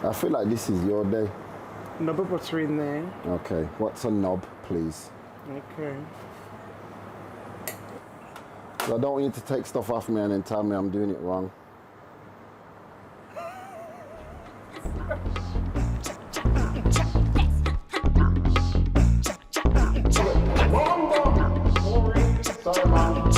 I feel like this is your day. Knob of butter in there. Okay, what's a knob, please? Okay. So I don't want you to take stuff off me and then tell me I'm doing it wrong. Sorry, Mom.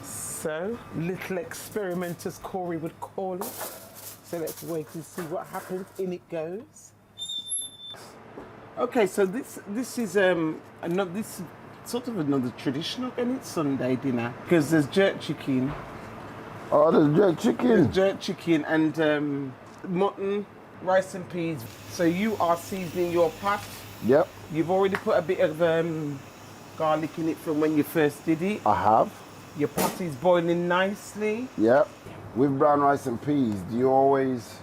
So, little experiment as Corey would call it. So let's wait and see what happens. In it goes. Okay, so this is this sort of another traditional and it's Sunday dinner because there's jerk chicken. Oh, there's jerk chicken. There's jerk chicken and mutton, rice and peas. So you are seasoning your pot. Yep. You've already put a bit of garlic in it from when you first did it. I have. Your pot is boiling nicely. Yep. With brown rice and peas, do you always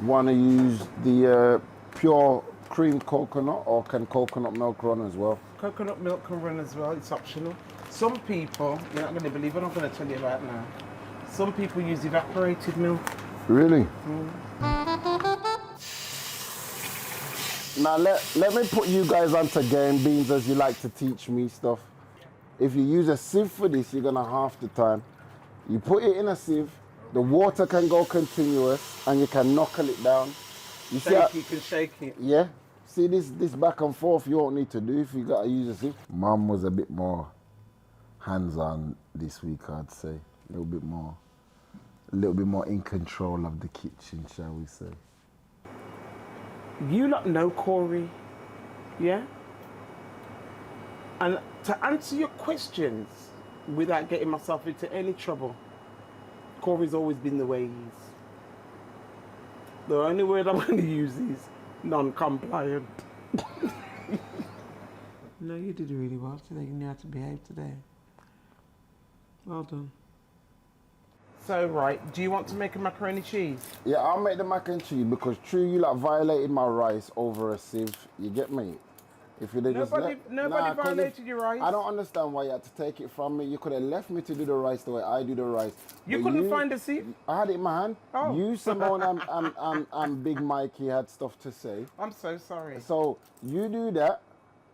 want to use the pure cream coconut or can coconut milk run as well? Coconut milk can run as well, it's optional. Some people, you're not going to believe what I'm going to tell you about now. Some people use evaporated milk. Really? Now let me put you guys onto game beans as you like to teach me stuff. If you use a sieve for this, you're gonna half the time. You put it in a sieve, the water can go continuous and you can knuckle it down. You You can shake it. Yeah. See this back and forth you won't need to do if you gotta use a sieve. Mum was a bit more hands-on this week, I'd say. A little bit more in control of the kitchen, shall we say. You lot know Corey, yeah? And to answer your questions without getting myself into any trouble, Corey's always been the way he is. The only word I'm going to use is non-compliant. No, you did really well today. You knew how to behave today. Well done. So, right, do you want to make a macaroni cheese? Yeah, I'll make the mac and cheese because true, you like violated my rice over a sieve. You get me? If you Nobody violated your rice. I don't understand why you had to take it from me. You could have left me to do the rice the way I do the rice. You couldn't find a sieve? I had it in my hand. Oh. You, Simone, and Big Mikey had stuff to say. I'm so sorry. So you do that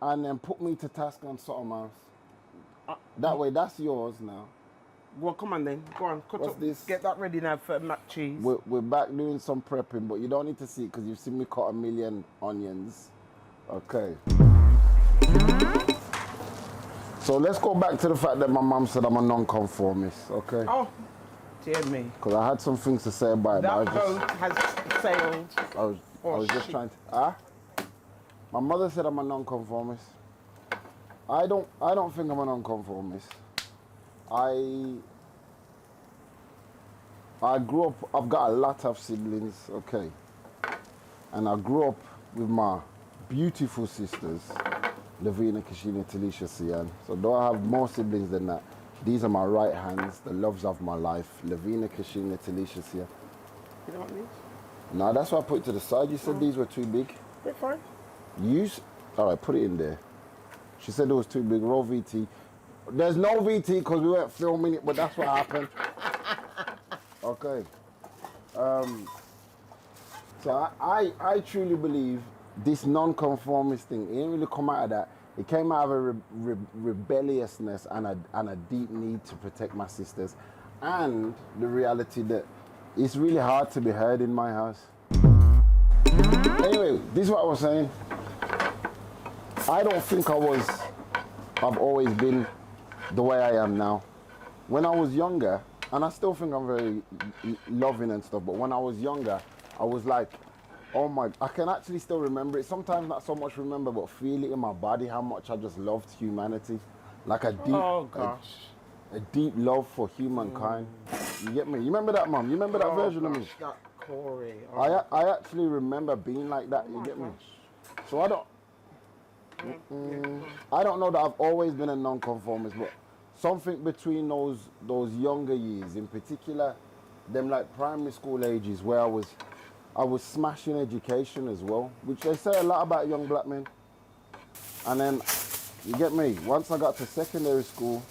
and then put me to task on something else. That way, that's yours now. Well, come on then. Go on. Cut What's up. this? Get that ready now for mac cheese. We're back doing some prepping, but you don't need to see it because you've seen me cut a million onions. Okay. So let's go back to the fact that my mum said I'm a non-conformist, okay? Oh, dear me. Because I had some things to say about it. That boat has sailed. I was just trying to... My mother said I'm a non-conformist. I don't think I'm a non-conformist. I grew up, I've got a lot of siblings, okay? And I grew up with my beautiful sisters, Lavina, Kashina, Talisha, Sian. So though I have more siblings than that, these are my right hands, the loves of my life, Lavina, Kashina, Talisha, Sian. You don't want these? No, that's why I put it to the side. You said these were too big. They're fine. All right, put it in there. She said it was too big, raw VT. There's no VT because we weren't filming it, but that's what happened. Okay. So I truly believe this non-conformist thing, it didn't really come out of that. It came out of a rebelliousness and a deep need to protect my sisters and the reality that it's really hard to be heard in my house. Anyway, this is what I was saying. I don't think I've always been the way I am now. When I was younger, and I still think I'm very loving and stuff, but when I was younger, I was like, oh my, I can actually still remember it. Sometimes not so much remember, but feel it in my body how much I just loved humanity. Like a deep, a deep love for humankind. You get me? You remember that, Mum? You remember that version of me? That Corey. I actually remember being like that, you get me? So I don't know that I've always been a non-conformist, but something between those younger years, in particular, them like primary school ages where I was smashing education as well, which they say a lot about young black men. And then, you get me, once I got to secondary school,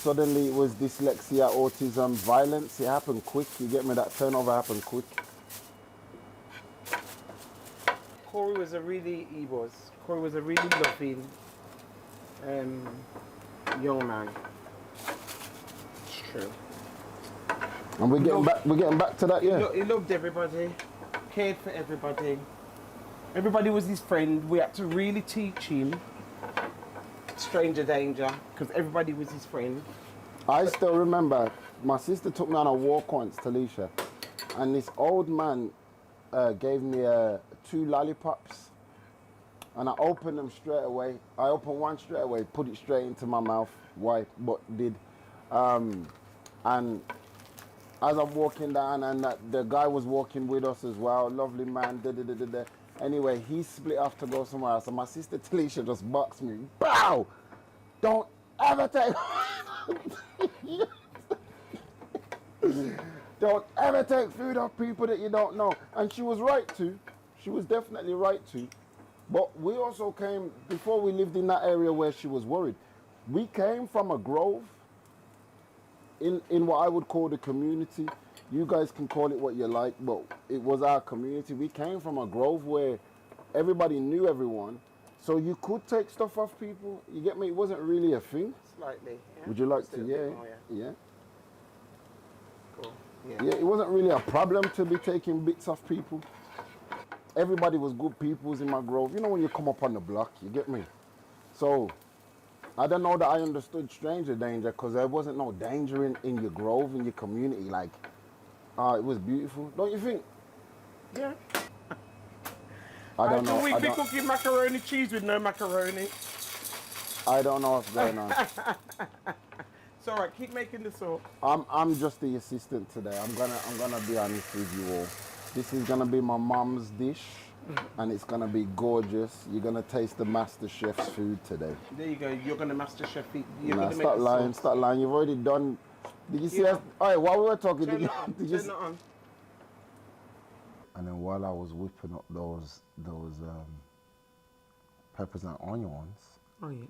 suddenly it was dyslexia, autism, violence. It happened quick. You get me? That turnover happened quick. Corey was a really loving young man. It's true. And we're getting back to that, yeah. He loved everybody, cared for everybody. Everybody was his friend. We had to really teach him stranger danger because everybody was his friend. I still remember my sister took me on a walk once, Talisha, and this old man gave me 2 lollipops, and I opened them straight away. I opened one straight away, put it straight into my mouth. Why? But did. And as I'm walking down, and the guy was walking with us as well, lovely man. Anyway, he split off to go somewhere else, and my sister Talisha just boxed me. Bow! Don't ever take. Don't ever take food off people that you don't know. And she was right to. She was definitely right to. But we also came, before we lived in that area where she was worried, we came from a grove in what I would call the community. You guys can call it what you like, but it was our community. We came from a grove where everybody knew everyone. So you could take stuff off people. You get me? It wasn't really a thing. Slightly. Yeah. Would you like Just a to? bit Yeah. more, Yeah. Cool. Yeah, it wasn't really a problem to be taking bits off people. Everybody was good peoples in my grove. You know when you come up on the block, you get me? So, I don't know that I understood stranger danger because there wasn't no danger in your grove, in your community. Like, it was beautiful. Don't you think? Yeah. I don't know. We've been cooking macaroni cheese with no macaroni. I don't know what's going on. It's all right. Keep making the sauce. I'm just the assistant today. I'm gonna be honest with you all. This is gonna be my mom's dish, and it's gonna be gorgeous. You're gonna taste the master chef's food today. There you go. You're gonna master chef it. You're Nah, gonna stop make lying. the sauce. Stop lying. You've already done. Did you see Yeah. us? All right. While we were talking, Turn did it on. you Turn it on. And then while I was whipping up those peppers and onions, Oh yes.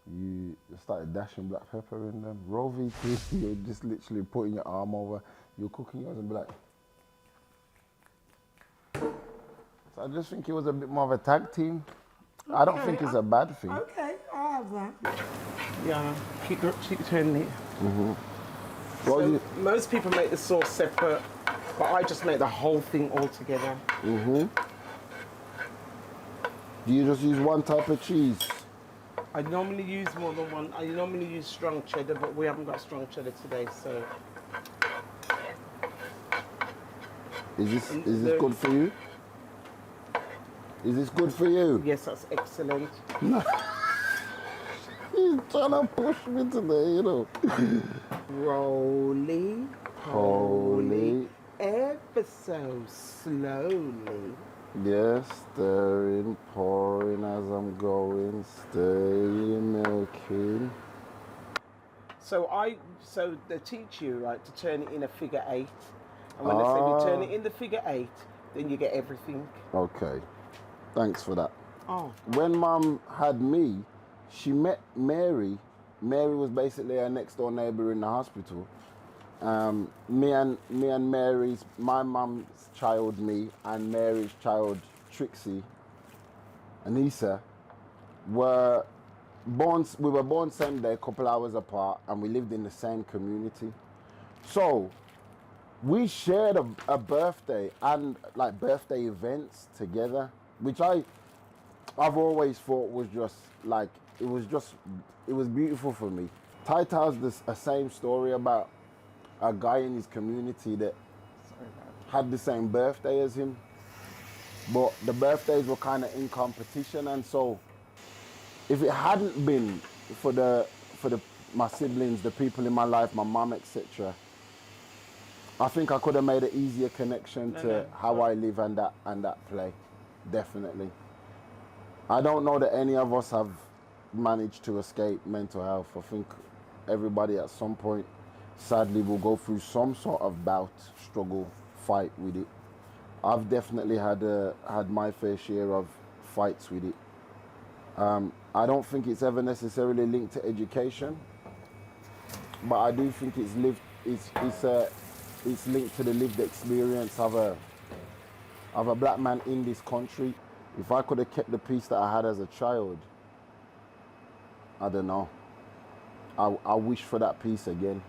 you started dashing black pepper in them. Rovi, you're just literally putting your arm over. You're cooking yours and be like. So I just think it was a bit more of a tag team. Okay. I don't think it's a bad thing. Okay, I have that. Yeah, keep turning it. Mm-hmm. So most people make the sauce separate, but I just make the whole thing all together. Mm-hmm. Do you just use one type of cheese? I normally use more than one. I normally use strong cheddar, but we haven't got strong cheddar today, so. Is this good for you? Is this good for you? Yes, that's excellent. No. He's trying to push me today, you know. Roly, poly, ever so slowly. Yes, stirring, pouring as I'm going, stirring, milking. So they teach you, right, to turn it in a figure 8. And when they say you turn it in the figure 8, then you get everything. Okay. Thanks for that. Oh. When Mum had me, she met Mary. Mary was basically her next door neighbor in the hospital. Me and Mary's, my mum's child, me, and Mary's child, Trixie, Anissa, were born. We were born same day, a couple hours apart, and we lived in the same community. So we shared a birthday and like birthday events together, which I've always thought was just like it was beautiful for me. Ty tells a same story about a guy in his community that had the same birthday as him, but the birthdays were kind of in competition, and so if it hadn't been for my siblings, the people in my life, my mum, etc., I think I could have made an easier connection to how I live and that play. Definitely. I don't know that any of us have managed to escape mental health. I think everybody at some point, sadly, will go through some sort of bout, struggle, fight with it. I've definitely had my fair share of fights with it. I don't think it's ever necessarily linked to education, but I do think it's linked to the lived experience of a black man in this country. If I could have kept the peace that I had as a child, I don't know. I wish for that peace again.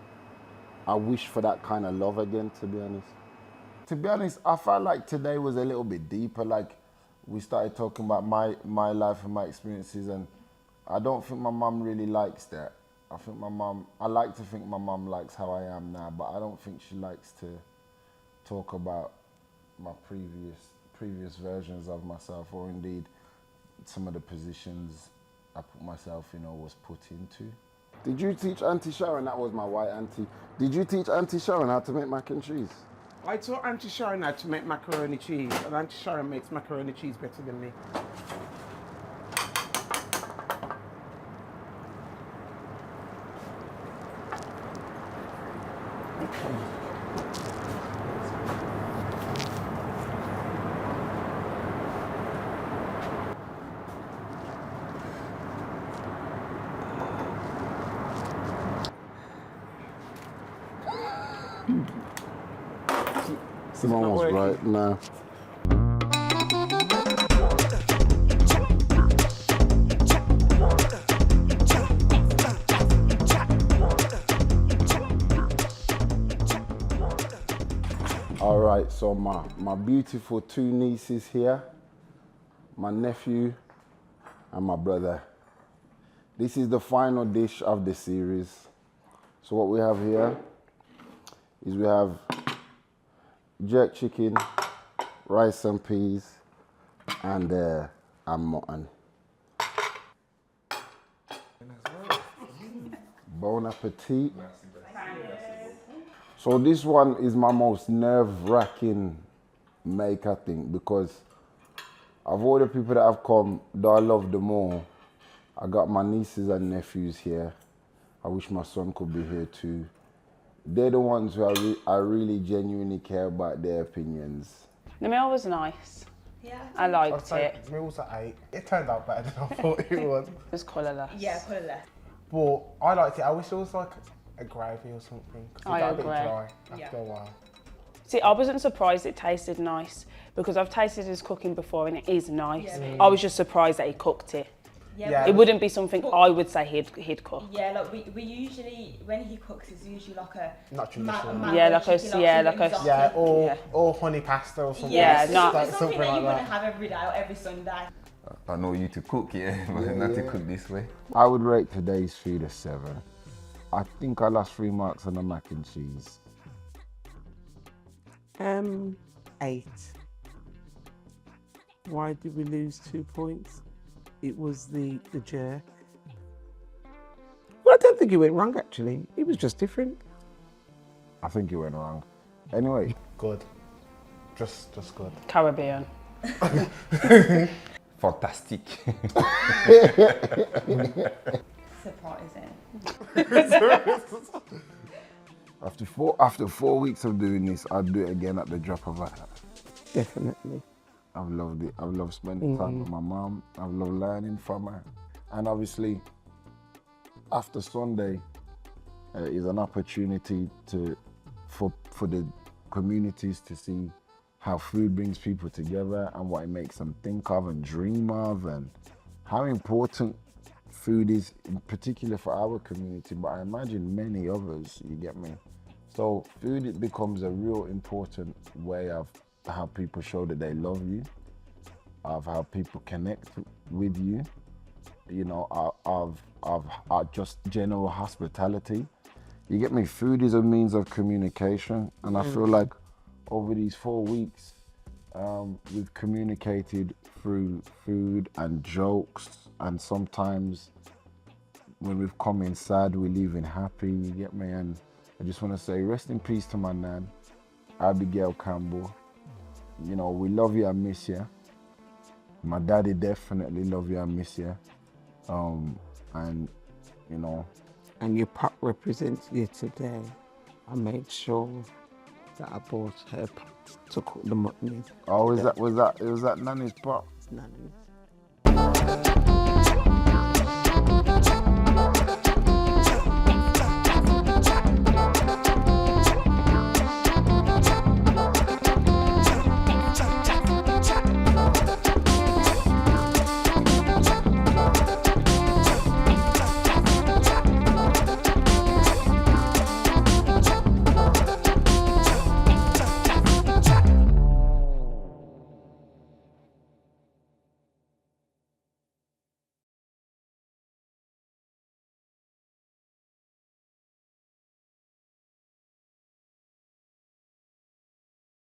I wish for that kind of love again, to be honest. To be honest, I felt like today was a little bit deeper. Like, we started talking about my life and my experiences, and I don't think my mum really likes that. I like to think my mum likes how I am now, but I don't think she likes to talk about my previous versions of myself, or indeed some of the positions I put myself in or was put into. Did you teach Auntie Sharon, that was my white auntie, did you teach Auntie Sharon how to make mac and cheese? I taught Auntie Sharon how to make macaroni cheese, and Auntie Sharon makes macaroni cheese better than me. Simone was right, no. All right, so my beautiful two nieces here, my nephew and my brother. This is the final dish of the series. So what we have here is we have jerk chicken, rice and peas, and mutton. Bon appetit. So this one is my most nerve-wracking make, I think, because of all the people that have come, though I love them all, I got my nieces and nephews here. I wish my son could be here too. They're the ones who I really genuinely care about their opinions. The meal was nice. Yeah. I liked it. The meal was at 8. It turned out better than I thought it was. It was colourless. Yeah, colourless. But I liked it. I wish it was like a gravy or something. Cause I it got a bit agree. dry after a while. See, I wasn't surprised it tasted nice because I've tasted his cooking before and it is nice. Yeah. I was just surprised that he cooked it. Yeah. It wouldn't be something I would say he'd cook. Yeah, like we usually, when he cooks, it's usually like a Not traditional. Yeah, like a or honey pasta or something. Yeah, not like something something that like you want to that. have every day or every Sunday. I know you to cook, but not to cook this way. I would rate today's food a 7. I think I lost 3 marks on the mac and cheese. 8. Why did we lose 2 points? It was the jerk. Well, I don't think it went wrong, actually. It was just different. I think it went wrong. Anyway. Good. Just good. Caribbean. Fantastic. Surprising. After 4 weeks of doing this, I'd do it again at the drop of a hat. Definitely. I've loved it. I've loved spending time with my mum. I've loved learning from her. And obviously, after Sunday is an opportunity for the communities to see how food brings people together and what it makes them think of and dream of, and how important food is, in particular for our community, but I imagine many others, you get me? So food, it becomes a real important way of how people show that they love you, of how people connect with you, you know, of just general hospitality. You get me? Food is a means of communication, and I feel like over these 4 weeks, we've communicated through food and jokes, and sometimes when we've come in sad, we're leaving happy, you get me? And I just want to say rest in peace to my nan, Abigail Campbell. You know, we love you and miss you. My daddy definitely love you and miss you. And, you know. And your pot represents you today. I made sure that I bought her pot to cook the mutton in. Oh, was that Nanny's pot? It's Nanny's.